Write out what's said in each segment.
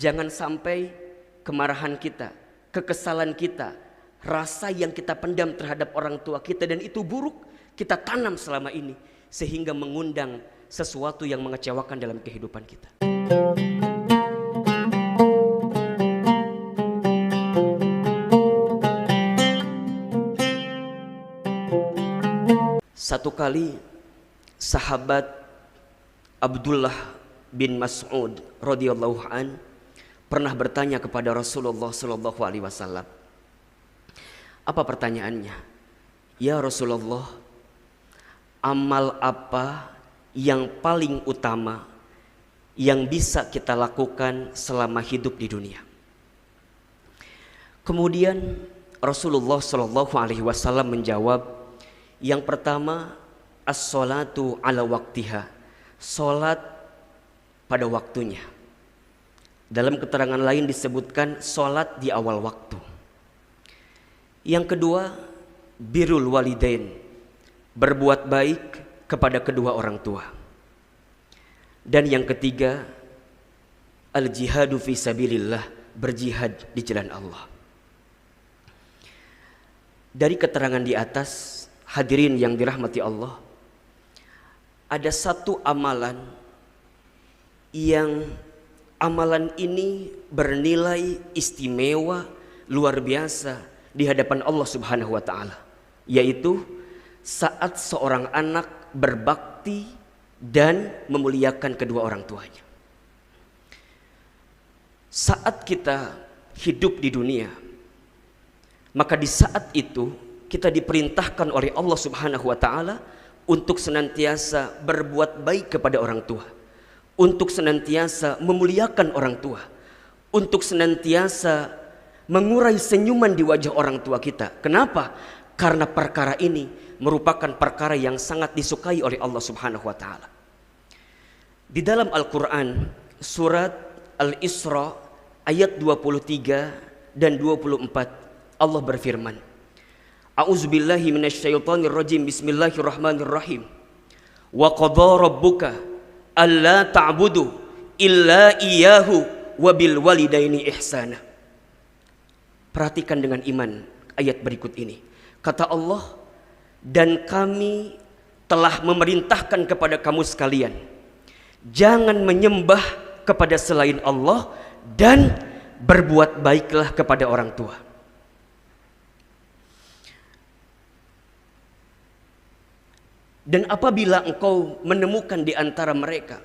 Jangan sampai kemarahan kita, kekesalan kita, rasa yang kita pendam terhadap orang tua kita dan itu buruk, kita tanam selama ini sehingga mengundang sesuatu yang mengecewakan dalam kehidupan kita. Satu kali sahabat Abdullah bin Mas'ud radhiyallahu an pernah bertanya kepada Rasulullah sallallahu alaihi wasallam. Apa pertanyaannya? Ya Rasulullah, amal apa yang paling utama yang bisa kita lakukan selama hidup di dunia? Kemudian Rasulullah sallallahu alaihi wasallam menjawab, yang pertama as-salatu ala waktiha, salat pada waktunya. Dalam keterangan lain disebutkan salat di awal waktu. Yang kedua, birrul walidain, berbuat baik kepada kedua orang tua. Dan yang ketiga, al-jihadu fi sabilillah, berjihad di jalan Allah. Dari keterangan di atas, hadirin yang dirahmati Allah, ada satu amalan yang amalan ini bernilai istimewa luar biasa di hadapan Allah Subhanahu wa taala, yaitu saat seorang anak berbakti dan memuliakan kedua orang tuanya. Saat kita hidup di dunia, maka di saat itu kita diperintahkan oleh Allah Subhanahu wa taala untuk senantiasa berbuat baik kepada orang tua, untuk senantiasa memuliakan orang tua, untuk senantiasa mengurai senyuman di wajah orang tua kita. Kenapa? Karena perkara ini merupakan perkara yang sangat disukai oleh Allah Subhanahu wa taala. Di dalam Al-Qur'an surat Al-Isra ayat 23 dan 24 Allah berfirman, A'udzubillahi minasyaitonirrajim, bismillahirrahmanirrahim. Wa qadha rabbuka alla ta'budu illa iyyahu wa bil walidaini ihsana. Perhatikan dengan iman ayat berikut ini. Kata Allah, dan kami telah memerintahkan kepada kamu sekalian, jangan menyembah kepada selain Allah dan berbuat baiklah kepada orang tua. Dan apabila engkau menemukan di antara mereka,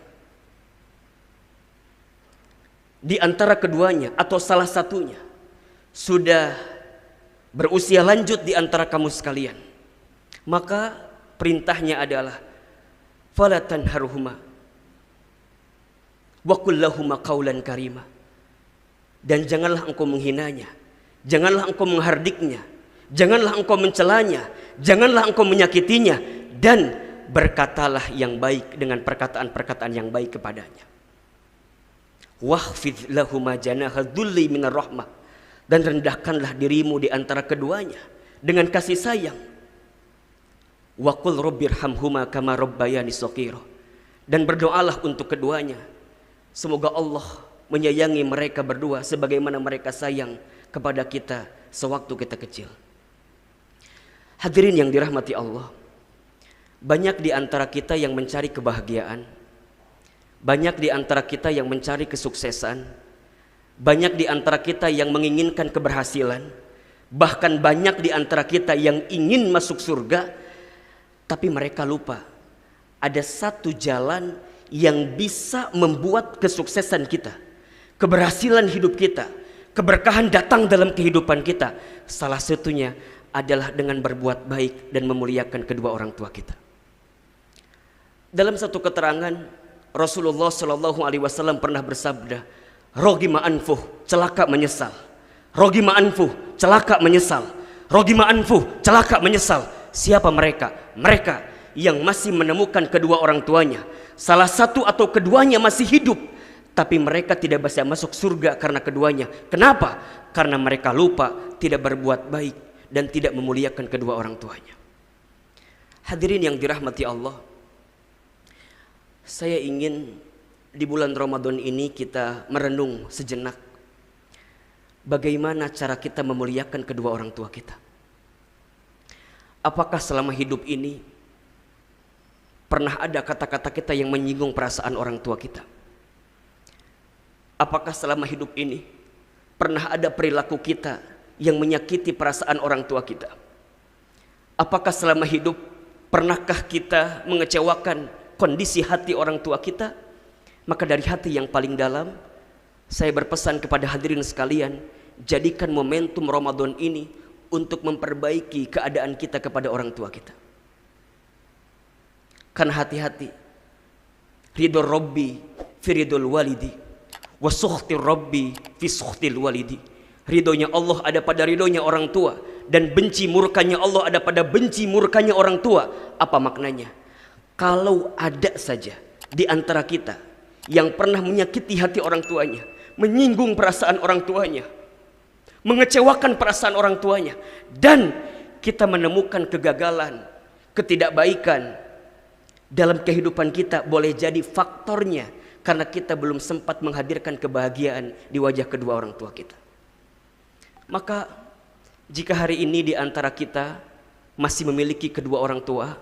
di antara keduanya atau salah satunya sudah berusia lanjut di antara kamu sekalian, maka perintahnya adalah fala tanharhuma wa qul lahum qawlan karima. Dan janganlah engkau menghinanya, janganlah engkau menghardiknya, janganlah engkau mencelanya, janganlah engkau menyakitinya, dan berkatalah yang baik dengan perkataan-perkataan yang baik kepadanya. Wahfidh lahuma janaha dzulli minar rahmah, dan rendahkanlah dirimu di antara keduanya dengan kasih sayang. Wa qul rabbirhamhuma kama rabbayani shaghira, dan berdoalah untuk keduanya, semoga Allah menyayangi mereka berdua sebagaimana mereka sayang kepada kita sewaktu kita kecil. Hadirin yang dirahmati Allah, banyak di antara kita yang mencari kebahagiaan, banyak di antara kita yang mencari kesuksesan, banyak di antara kita yang menginginkan keberhasilan, bahkan banyak di antara kita yang ingin masuk surga, tapi mereka lupa ada satu jalan yang bisa membuat kesuksesan kita, keberhasilan hidup kita, keberkahan datang dalam kehidupan kita. Salah satunya adalah dengan berbuat baik dan memuliakan kedua orang tua kita. Dalam satu keterangan, Rasulullah Shallallahu Alaihi Wasallam pernah bersabda, "Rogima anfuh, celaka menyesal. Rogima anfuh, celaka menyesal. Rogima anfuh, celaka menyesal." Siapa mereka? Mereka yang masih menemukan kedua orang tuanya, salah satu atau keduanya masih hidup, tapi mereka tidak bisa masuk surga karena keduanya. Kenapa? Karena mereka lupa, tidak berbuat baik dan tidak memuliakan kedua orang tuanya. Hadirin yang dirahmati Allah, saya ingin Di bulan Ramadan ini kita merenung sejenak bagaimana cara kita memuliakan kedua orang tua kita. Apakah selama hidup ini pernah ada kata-kata kita yang menyinggung perasaan orang tua kita? Apakah selama hidup ini pernah ada perilaku kita yang menyakiti perasaan orang tua kita? Apakah selama hidup pernahkah kita mengecewakan kondisi hati orang tua kita? Maka dari hati yang paling dalam, saya berpesan kepada hadirin sekalian, jadikan momentum Ramadan ini untuk memperbaiki keadaan kita kepada orang tua kita. Karena hati-hati, ridho Rabbi fi ridhol walidi, wa sukhti Rabbi fi sukhtil walidi. Ridhonya Allah ada pada ridhonya orang tua, dan benci murkanya Allah ada pada benci murkanya orang tua. Apa maknanya? Kalau ada saja di antara kita yang pernah menyakiti hati orang tuanya, menyinggung perasaan orang tuanya, mengecewakan perasaan orang tuanya, dan kita menemukan kegagalan, ketidakbaikan dalam kehidupan kita, boleh jadi faktornya karena kita belum sempat menghadirkan kebahagiaan di wajah kedua orang tua kita. Maka jika hari ini di antara kita masih memiliki kedua orang tua,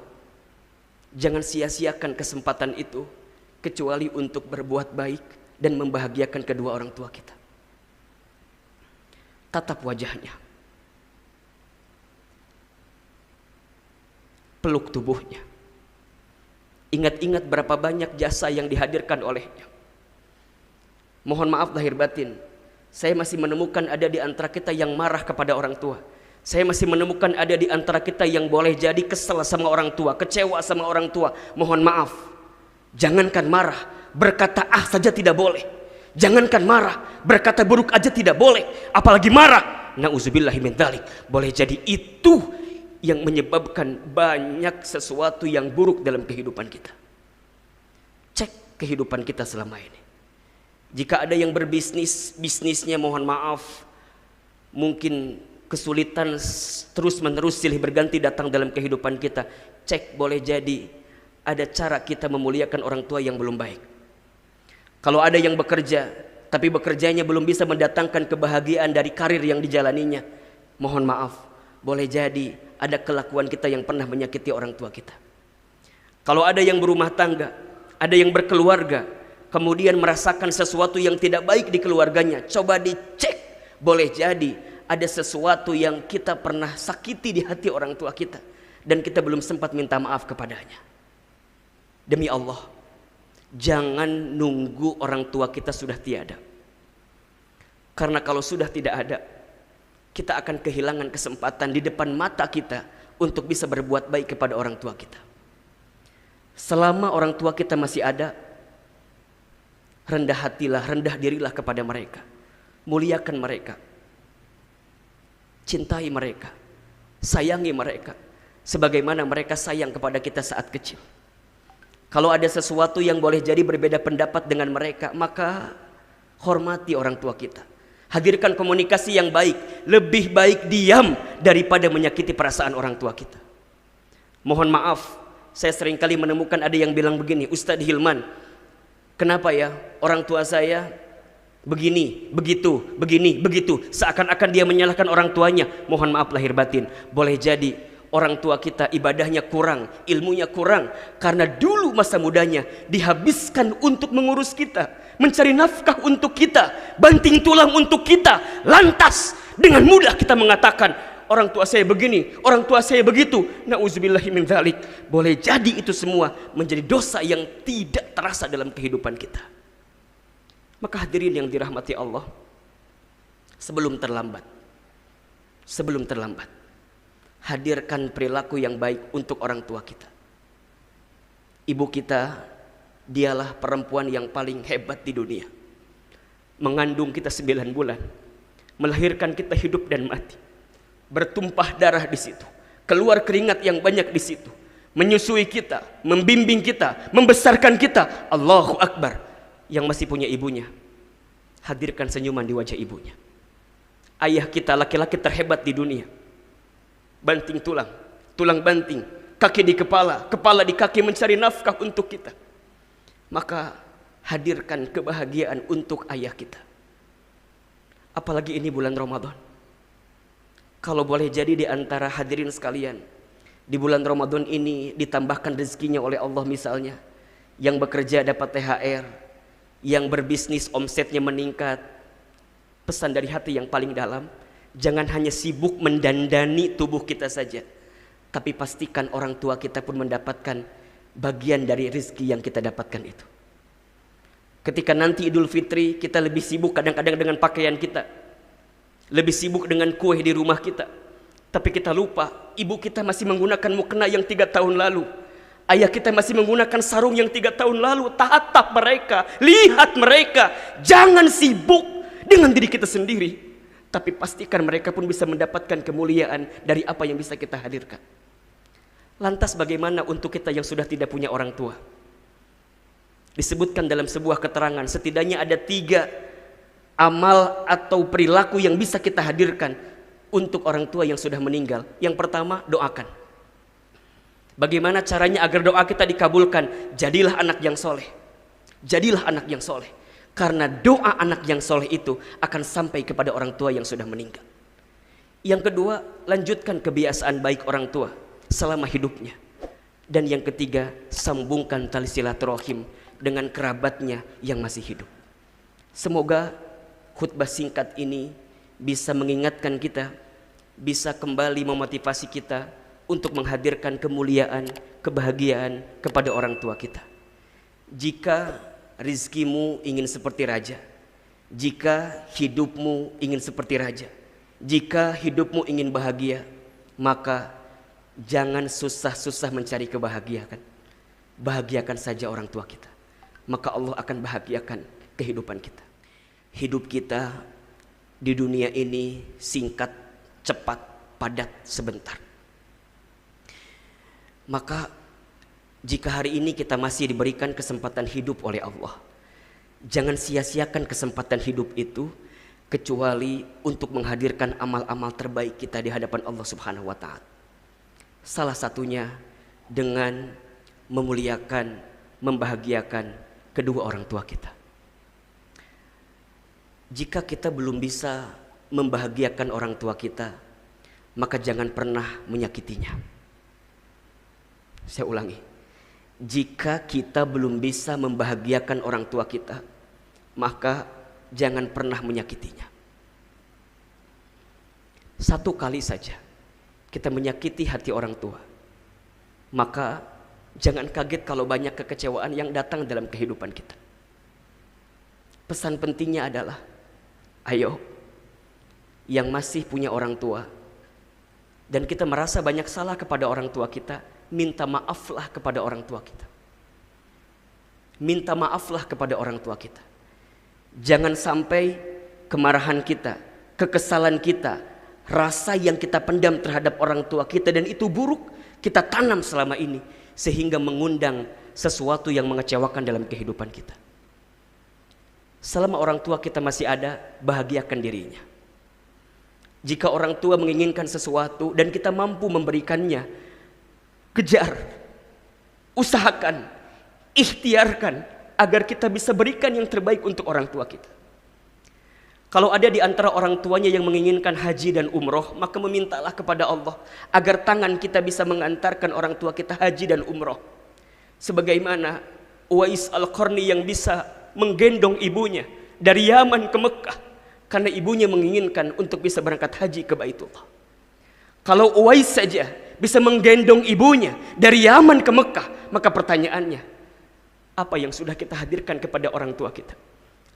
jangan sia-siakan kesempatan itu kecuali untuk berbuat baik dan membahagiakan kedua orang tua kita. Tatap wajahnya, peluk tubuhnya, ingat-ingat berapa banyak jasa yang dihadirkan olehnya. Mohon maaf lahir batin, saya masih menemukan ada di antara kita yang marah kepada orang tua. Saya masih menemukan ada di antara kita yang boleh jadi kesel sama orang tua, kecewa sama orang tua. Mohon maaf, jangankan marah, berkata ah saja tidak boleh. Jangankan marah, berkata buruk aja tidak boleh, apalagi marah. Nauzubillahi min dzalik. Boleh jadi itu yang menyebabkan banyak sesuatu yang buruk dalam kehidupan kita. Cek kehidupan kita selama ini. Jika ada yang berbisnis, bisnisnya mohon maaf, mungkin kesulitan terus-menerus silih berganti datang dalam kehidupan kita. Cek, boleh jadi ada cara kita memuliakan orang tua yang belum baik. Kalau ada yang bekerja, tapi bekerjanya belum bisa mendatangkan kebahagiaan dari karir yang dijalaninya, mohon maaf, boleh jadi ada kelakuan kita yang pernah menyakiti orang tua kita. Kalau ada yang berumah tangga, ada yang berkeluarga, kemudian merasakan sesuatu yang tidak baik di keluarganya, coba dicek, boleh jadi ada sesuatu yang kita pernah sakiti di hati orang tua kita dan kita belum sempat minta maaf kepadanya. Demi Allah, jangan nunggu orang tua kita sudah tiada. Karena kalau sudah tidak ada, kita akan kehilangan kesempatan di depan mata kita untuk bisa berbuat baik kepada orang tua kita. Selama orang tua kita masih ada, rendah hatilah, rendah dirilah kepada mereka. Muliakan mereka. Cintai mereka. Sayangi mereka. Sebagaimana mereka sayang kepada kita saat kecil. Kalau ada sesuatu yang boleh jadi berbeda pendapat dengan mereka, maka hormati orang tua kita. Hadirkan komunikasi yang baik. Lebih baik diam daripada menyakiti perasaan orang tua kita. Mohon maaf, saya seringkali menemukan ada yang bilang begini, Ustadz Hilman, kenapa ya orang tua saya begini, begitu, begini, begitu. Seakan-akan dia menyalahkan orang tuanya. Mohon maaf lahir batin, boleh jadi orang tua kita ibadahnya kurang, ilmunya kurang, karena dulu masa mudanya dihabiskan untuk mengurus kita, mencari nafkah untuk kita, banting tulang untuk kita. Lantas dengan mudah kita mengatakan orang tua saya begini, orang tua saya begitu. Nauzubillahi min dzalik. Boleh jadi itu semua menjadi dosa yang tidak terasa dalam kehidupan kita. Maka hadirin yang dirahmati Allah, sebelum terlambat, hadirkan perilaku yang baik untuk orang tua kita. Ibu kita, dialah perempuan yang paling hebat di dunia. Mengandung kita 9 bulan, melahirkan kita hidup dan mati, bertumpah darah di situ, keluar keringat yang banyak di situ, menyusui kita, membimbing kita, membesarkan kita. Allahu Akbar. Yang masih punya ibunya, hadirkan senyuman di wajah ibunya. Ayah kita laki-laki terhebat di dunia, banting tulang, tulang banting, kaki di kepala, kepala di kaki, mencari nafkah untuk kita. Maka hadirkan kebahagiaan untuk ayah kita. Apalagi ini bulan Ramadan. Kalau boleh jadi di antara hadirin sekalian, di bulan Ramadan ini ditambahkan rezekinya oleh Allah, misalnya yang bekerja dapat THR, yang berbisnis omsetnya meningkat. Pesan dari hati yang paling dalam, jangan hanya sibuk mendandani tubuh kita saja, tapi pastikan orang tua kita pun mendapatkan bagian dari rezeki yang kita dapatkan itu. Ketika nanti Idul Fitri, kita lebih sibuk kadang-kadang dengan pakaian kita, lebih sibuk dengan kue di rumah kita, tapi kita lupa ibu kita masih menggunakan mukena yang 3 tahun lalu, ayah kita masih menggunakan sarung yang 3 tahun lalu. Tatap mereka, lihat mereka. Jangan sibuk dengan diri kita sendiri, tapi pastikan mereka pun bisa mendapatkan kemuliaan dari apa yang bisa kita hadirkan. Lantas bagaimana untuk kita yang sudah tidak punya orang tua? Disebutkan dalam sebuah keterangan, setidaknya ada 3 amal atau perilaku yang bisa kita hadirkan untuk orang tua yang sudah meninggal. Yang pertama, doakan. Bagaimana caranya agar doa kita dikabulkan? Jadilah anak yang soleh. Jadilah anak yang soleh. Karena doa anak yang soleh itu akan sampai kepada orang tua yang sudah meninggal. Yang kedua, lanjutkan kebiasaan baik orang tua selama hidupnya. Dan yang ketiga, sambungkan tali silaturahim dengan kerabatnya yang masih hidup. Semoga khutbah singkat ini bisa mengingatkan kita, bisa kembali memotivasi kita untuk menghadirkan kemuliaan, kebahagiaan kepada orang tua kita. Jika rizkimu ingin seperti raja, jika hidupmu ingin seperti raja, jika hidupmu ingin bahagia, maka jangan susah-susah mencari kebahagiaan. Bahagiakan saja orang tua kita, maka Allah akan bahagiakan kehidupan kita. Hidup kita di dunia ini singkat, cepat, padat, sebentar. Maka jika hari ini kita masih diberikan kesempatan hidup oleh Allah, jangan sia-siakan kesempatan hidup itu kecuali untuk menghadirkan amal-amal terbaik kita di hadapan Allah Subhanahu wa taala. Salah satunya dengan memuliakan, membahagiakan kedua orang tua kita. Jika kita belum bisa membahagiakan orang tua kita, maka jangan pernah menyakitinya. Saya ulangi, jika kita belum bisa membahagiakan orang tua kita, maka jangan pernah menyakitinya. 1 kali saja kita menyakiti hati orang tua, maka jangan kaget kalau banyak kekecewaan yang datang dalam kehidupan kita. Pesan pentingnya adalah, ayo yang masih punya orang tua dan kita merasa banyak salah kepada orang tua kita, minta maaflah kepada orang tua kita. Minta maaflah kepada orang tua kita. Jangan sampai kemarahan kita, kekesalan kita, rasa yang kita pendam terhadap orang tua kita dan itu buruk, kita tanam selama ini sehingga mengundang sesuatu yang mengecewakan dalam kehidupan kita. Selama orang tua kita masih ada, bahagiakan dirinya. Jika orang tua menginginkan sesuatu dan kita mampu memberikannya, kejar, usahakan, ikhtiarkan agar kita bisa berikan yang terbaik untuk orang tua kita. Kalau ada di antara orang tuanya yang menginginkan haji dan umroh, maka memintalah kepada Allah agar tangan kita bisa mengantarkan orang tua kita haji dan umroh. Sebagaimana Uwais Al-Qarni yang bisa menggendong ibunya dari Yaman ke Mekah karena ibunya menginginkan untuk bisa berangkat haji ke Baitullah. Kalau Uwais saja bisa menggendong ibunya dari Yaman ke Mekah, maka pertanyaannya, apa yang sudah kita hadirkan kepada orang tua kita?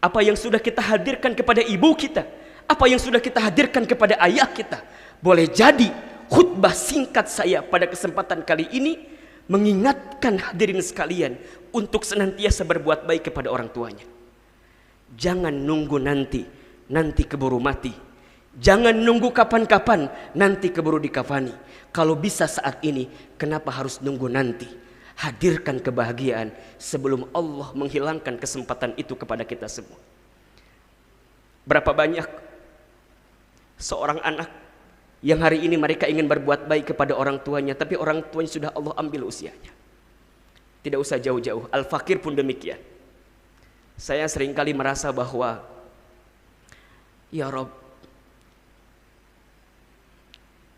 Apa yang sudah kita hadirkan kepada ibu kita? Apa yang sudah kita hadirkan kepada ayah kita? Boleh jadi khutbah singkat saya pada kesempatan kali ini mengingatkan hadirin sekalian untuk senantiasa berbuat baik kepada orang tuanya. Jangan nunggu nanti keburu mati. Jangan nunggu kapan-kapan, nanti keburu dikafani. Kalau bisa saat ini, kenapa harus nunggu nanti? Hadirkan kebahagiaan sebelum Allah menghilangkan kesempatan itu kepada kita semua. Berapa banyak seorang anak yang hari ini mereka ingin berbuat baik kepada orang tuanya, tapi orang tuanya sudah Allah ambil usianya. Tidak usah jauh-jauh, Al-Fakir pun demikian. Saya seringkali merasa bahwa ya Rob,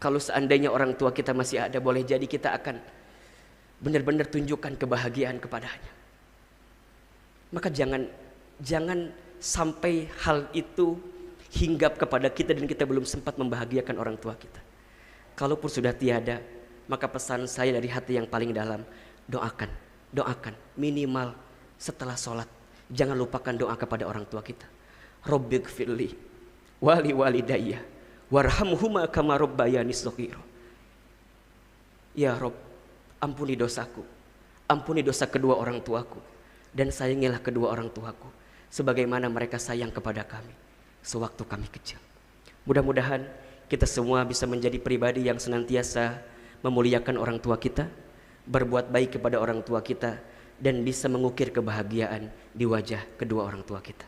kalau seandainya orang tua kita masih ada, boleh jadi kita akan benar-benar tunjukkan kebahagiaan kepadanya. Maka jangan sampai hal itu hinggap kepada kita dan kita belum sempat membahagiakan orang tua kita. Kalaupun sudah tiada, maka pesan saya dari hati yang paling dalam, doakan minimal setelah sholat. Jangan lupakan doa kepada orang tua kita. Rabbighfirli wali walidayya warhamhuma kama rabbayani shaghira. Ya Rob, ampuni dosaku, ampuni dosa kedua orang tuaku, dan sayangilah kedua orang tuaku sebagaimana mereka sayang kepada kami sewaktu kami kecil. Mudah-mudahan kita semua bisa menjadi pribadi yang senantiasa memuliakan orang tua kita, berbuat baik kepada orang tua kita, dan bisa mengukir kebahagiaan di wajah kedua orang tua kita.